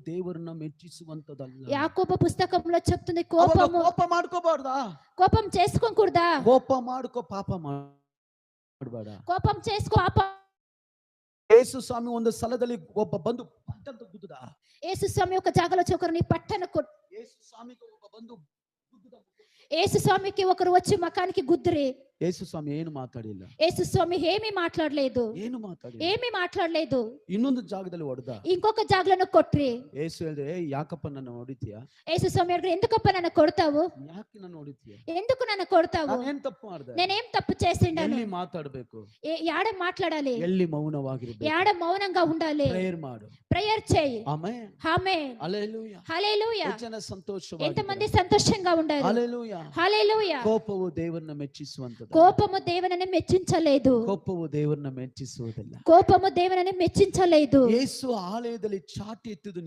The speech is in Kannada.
ದೇವರನ್ನ ಮೆಚ್ಚಿಸುವಂತದಲ್ಲ. యాకోబు పుస్తకంలో చెప్తుంది ಅವಾಗ కోపము ಕೋಪ ಮಾಡ್ಕೋಬಾರ್ದಾ? కోపం చేసుకోకూడదా? ಕೋಪ ಮಾಡ್ಕೋ, ಪಾಪ ಮಾಡಬೇಡ. కోపం చేసుకో పాపం. ಯೇಸು ಸ್ವಾಮಿ ಒಂದು ಸ್ಥಳದಲ್ಲಿ ಒಬ್ಬ ಬಂದು ಪಟ್ಟಂತ ಗುದ್ದುದ. యేసు స్వామి ఒక జాగలో ఒకరిని పట్టన కొట్ ಯೇಸು ಸ್ವಾಮಿಗೆ ಒಬ್ಬ ಬಂದು ಗುದ್ದುದ. యేసు స్వామికి ఒకరు వచ్చి మకానికి గుద్దురే. ಯೇಸು ಸ್ವಾಮಿ ಏನು ಮಾತಾಡಿಲ್ಲ. యేసు స్వామి ఏమీ మాట్లాడలేదు. ఏమీ మాట్లాడలేదు. ಇನ್ನೊಂದು ಜಾಗದಲ್ಲಿ ಹೊಡೆದ. ఇంకొక జాగలను కొట్రి. ಯೇಸು ಹೇಳಿದ್ರೆ, ಏ ಯಾಕಪ್ಪ ನನ್ನ ಹೊಡಿತೀಯ? యేసు స్వామి ಹೇಳಿದ್ರು, ఎందుకಪ್ಪ నన్ను కొడతావు? ಯಾಕೆ ನನ್ನ ಹೊಡಿತೀಯ? ఎందుకు నన్ను కొడతావు? ನಾನೇನ್ ತಪ್ಪು ಮಾಡಿದೆ? నేనేం తప్పు చేసిండాను? ಎಲ್ಲಿ ಮಾತಾಡಬೇಕು? యాడ మాట్లాడాలి? ಎಲ್ಲಿ ಮೌನವಾಗಿರಬೇಕು? యాడ మౌనంగా ఉండాలి? ಪ್ರೇಯರ್ ಮಾಡು, ప్రేయర్ చేయి. ಆಮೆನ್, ఆమేన్, ಹಲ್ಲೆಲೂಯಾ, హల్లెలూయా. ಜನ ಸಂತೋಷವಾಗಿ, ఎంతమంది సంతోషంగా ఉండారు? ಹಲ್ಲೆಲೂಯಾ, హల్లెలూయా. ಕೋಪವು ದೇವರನ್ನ ಮೆಚ್ಚಿಸುವಂತದ್ದು. కోపము దేవుని మెచ్చించలేదు. ಕೋಪವು ದೇವರನ್ನ ಮೆಚ್ಚಿಸುವುದಿಲ್ಲ. కోపము దేవుని మెచ్చించలేదు. ಯೇಸು ಆಲಯದಲ್ಲಿ ಚಾಟಿ ಎತ್ತಿದ್ದು